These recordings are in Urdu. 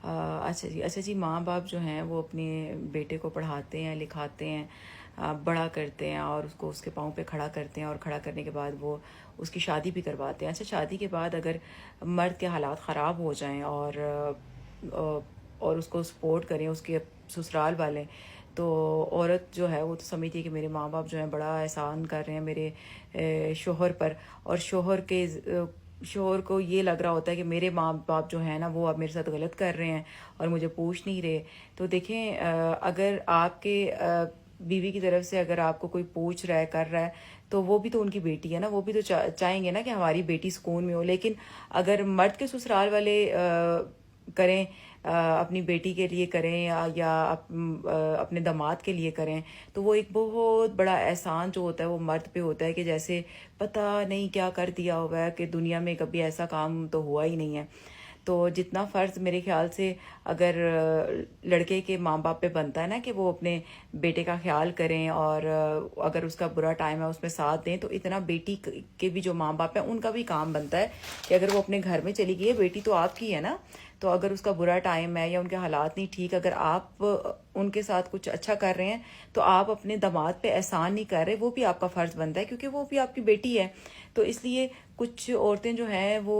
اچھا جی، ماں باپ جو ہیں وہ اپنے بیٹے کو پڑھاتے ہیں، لکھاتے ہیں، بڑا کرتے ہیں اور اس کو اس کے پاؤں پہ کھڑا کرتے ہیں، اور کھڑا کرنے کے بعد وہ اس کی شادی بھی کرواتے ہیں. اچھا، شادی کے بعد اگر مرد کے حالات خراب ہو جائیں اور اس کو سپورٹ کریں اس کے سسرال والے، تو عورت جو ہے وہ تو سمجھتی ہے کہ میرے ماں باپ جو ہیں بڑا احسان کر رہے ہیں میرے شوہر پر، اور شوہر کو یہ لگ رہا ہوتا ہے کہ میرے ماں باپ جو ہیں نا وہ اب میرے ساتھ غلط کر رہے ہیں اور مجھے پوچھ نہیں رہے. تو دیکھیں، اگر آپ کے بیوی کی طرف سے اگر آپ کو کوئی پوچھ رہا ہے، کر رہا ہے، تو وہ بھی تو ان کی بیٹی ہے نا، وہ بھی تو چاہیں گے نا کہ ہماری بیٹی سکون میں ہو. لیکن اگر مرد کے سسرال والے کریں، اپنی بیٹی کے لیے کریں یا اپنے داماد کے لیے کریں، تو وہ ایک بہت بڑا احسان جو ہوتا ہے وہ مرد پہ ہوتا ہے، کہ جیسے پتہ نہیں کیا کر دیا ہوا ہے، کہ دنیا میں کبھی ایسا کام تو ہوا ہی نہیں ہے. تو جتنا فرض میرے خیال سے اگر لڑکے کے ماں باپ پہ بنتا ہے نا کہ وہ اپنے بیٹے کا خیال کریں، اور اگر اس کا برا ٹائم ہے اس میں ساتھ دیں، تو اتنا بیٹی کے بھی جو ماں باپ ہیں ان کا بھی کام بنتا ہے کہ اگر وہ اپنے گھر میں چلی گئی ہے، بیٹی تو آپ کی ہے نا، تو اگر اس کا برا ٹائم ہے یا ان کے حالات نہیں ٹھیک، اگر آپ ان کے ساتھ کچھ اچھا کر رہے ہیں، تو آپ اپنے داماد پہ احسان نہیں کر رہے، وہ بھی آپ کا فرض بنتا ہے کیونکہ وہ بھی آپ کی بیٹی ہے. تو اس لیے کچھ عورتیں جو ہیں وہ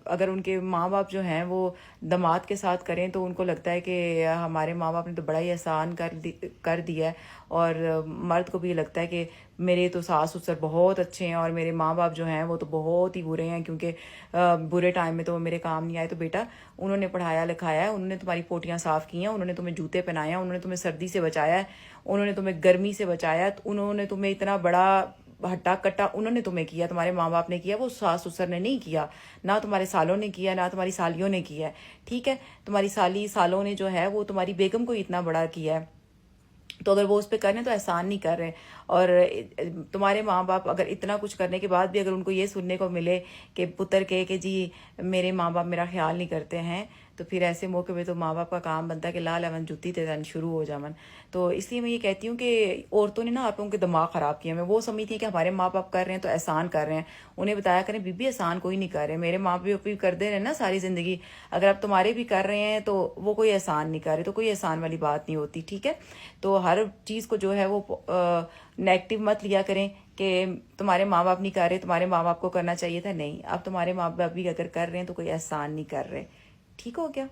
اگر ان کے ماں باپ جو ہیں وہ داماد کے ساتھ کریں تو ان کو لگتا ہے کہ ہمارے ماں باپ نے تو بڑا ہی احسان کر دیا ہے، اور مرد کو بھی یہ لگتا ہے کہ میرے تو ساس سسر بہت اچھے ہیں اور میرے ماں باپ جو ہیں وہ تو بہت ہی برے ہیں، کیونکہ برے ٹائم میں تو وہ میرے کام نہیں آئے. تو بیٹا، انہوں نے پڑھایا لکھایا ہے، انہوں نے تمہاری پوٹیاں صاف کی ہیں، انہوں نے تمہیں جوتے پہنائے ہیں، انہوں نے تمہیں سردی سے بچایا ہے، انہوں نے تمہیں گرمی سے بچایا، انہوں نے تمہیں اتنا بڑا ہٹا کٹا انہوں نے تمہیں کیا، تمہارے ماں باپ نے کیا، وہ ساس سسر نے نہیں کیا، نہ تمہارے سالوں نے کیا، نہ تمہاری سالیوں نے کیا ہے. ٹھیک ہے، تمہاری سالوں نے جو ہے وہ تمہاری بیگم کو اتنا بڑا کیا ہے، تو اگر وہ اس پہ کریں تو احسان نہیں کر رہے. اور تمہارے ماں باپ اگر اتنا کچھ کرنے کے بعد بھی اگر ان کو یہ سننے کو ملے کہ پتر کہے کہ جی میرے ماں باپ میرا خیال نہیں کرتے ہیں، تو پھر ایسے موقع پہ تو ماں باپ کا کام بنتا ہے کہ لا لیون جتی تیزن شروع ہو جاون. تو اس لیے میں یہ کہتی ہوں کہ عورتوں نے نا آپ لوگوں کے دماغ خراب کیا. میں وہ سمجھتی ہیں کہ ہمارے ماں باپ کر رہے ہیں تو احسان کر رہے ہیں، انہیں بتایا کریں بی بی احسان کوئی نہیں کر رہے، میرے ماں باپ بھی کر دے رہے ہیں نا ساری زندگی، اگر آپ تمہارے بھی کر رہے ہیں تو وہ کوئی احسان نہیں کر رہے، تو کوئی احسان والی بات نہیں ہوتی. ٹھیک ہے، تو ہر چیز کو جو ہے وہ نیگیٹو مت لیا کریں کہ تمہارے ماں باپ نہیں کر رہے، تمہارے ماں باپ کو کرنا چاہیے تھا. نہیں، اب تمہارے ماں باپ بھی اگر کر رہے ہیں تو کوئی احسان نہیں کر رہے. ٹھیک ہو گیا؟